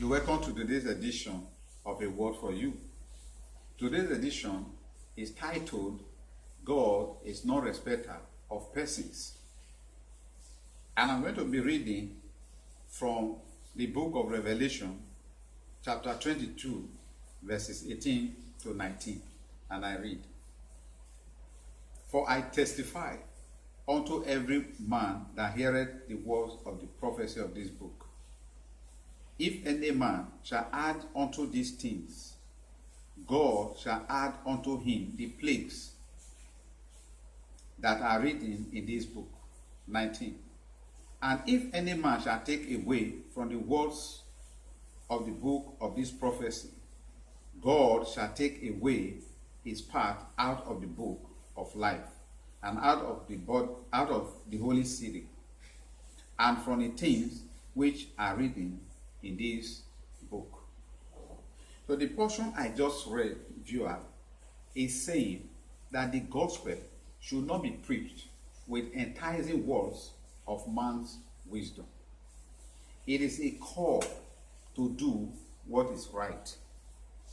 welcome to today's edition of A Word for You. Today's edition is titled, God is no respecter of persons. And I'm going to be reading from the book of Revelation, chapter 22, verses 18 to 19. And I read, For I testify unto every man that heareth the words of the prophecy of this book. If any man shall add unto these things, God shall add unto him the plagues that are written in this book. 19. And if any man shall take away from the words of the book of this prophecy, God shall take away his part out of the book of life, and out of the holy city, and from the things which are written in this book. So the portion I just read, viewer, is saying that the gospel should not be preached with enticing words of man's wisdom. It is a call to do what is right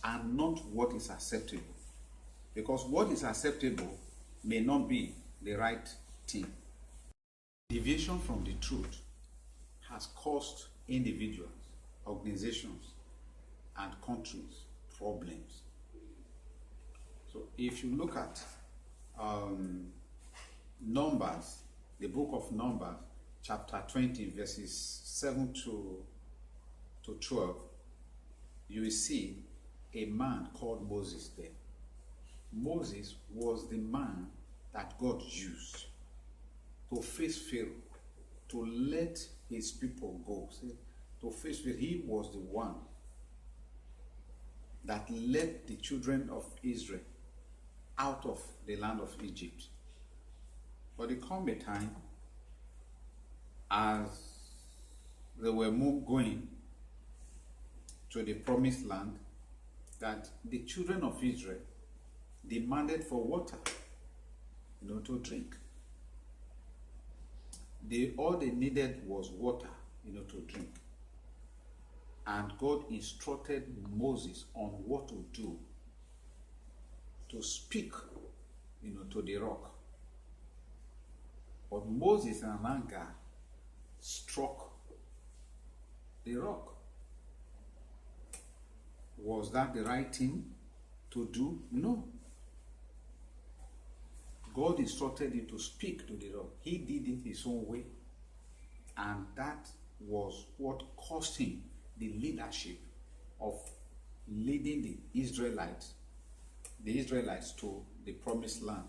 and not what is acceptable, because what is acceptable may not be the right thing. Deviation from the truth has caused individuals, organizations, and countries problems. So if you look at Numbers, the book of Numbers, chapter 20, verses 7 to 12, you will see a man called Moses there. Moses was the man that God used to face Pharaoh, to let his people go. See, to face Pharaoh, he was the one that led the children of Israel out of the land of Egypt. But there come a time as they were going to the promised land that the children of Israel demanded for water, to drink. All they needed was water, to drink. And God instructed Moses on what to do, to speak, to the rock. But Moses in anger struck the rock. Was that the right thing to do? No. God instructed him to speak to the rock. He did it his own way. And that was what cost him the leadership of leading the Israelites to the promised land.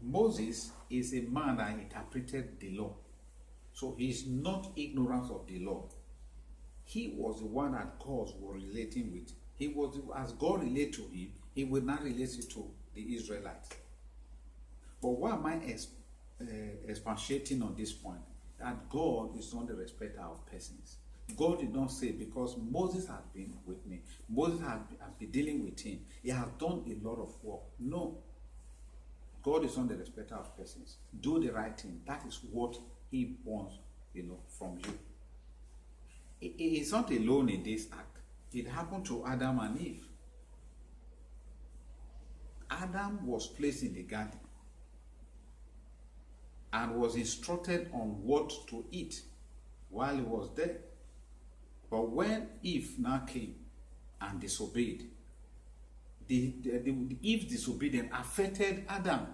Moses is a man that interpreted the law. So he is not ignorant of the law. He was the one that God was relating with. He was, as God related to him, he would not relate it to the Israelites. But why am I expatiating on this point? That God is not the respecter of persons. God did not say, because Moses has been with me, Moses has been dealing with him, he has done a lot of work. No. God is not the respecter of persons. Do the right thing. That is what he wants, from you. He is not alone in this act. It happened to Adam and Eve. Adam was placed in the garden and was instructed on what to eat while he was there. But when Eve now came and disobeyed, Eve's disobedience affected Adam.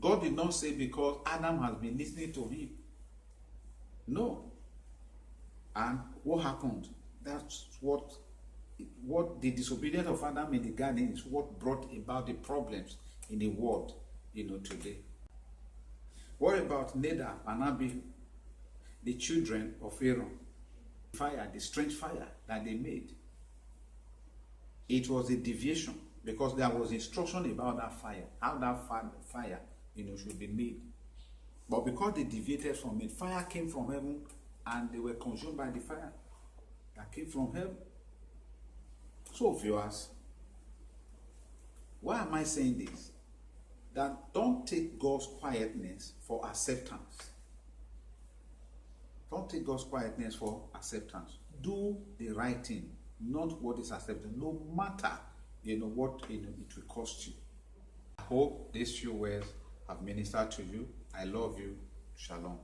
God did not say because Adam has been listening to him. No. And what happened? That's what the disobedience of Adam in the garden is what brought about the problems in the world, today. What about Nadab and Abihu, the children of Aaron? Fire, the strange fire that they made. It was a deviation because there was instruction about that fire, how that fire, should be made. But because they deviated from it, fire came from heaven and they were consumed by the fire that came from heaven. So viewers, why am I saying this? That don't take God's quietness for acceptance. Don't take God's quietness for acceptance. do the right thing, not what is accepted, no matter what it will cost you. I hope these few words have ministered to you. I love you. Shalom.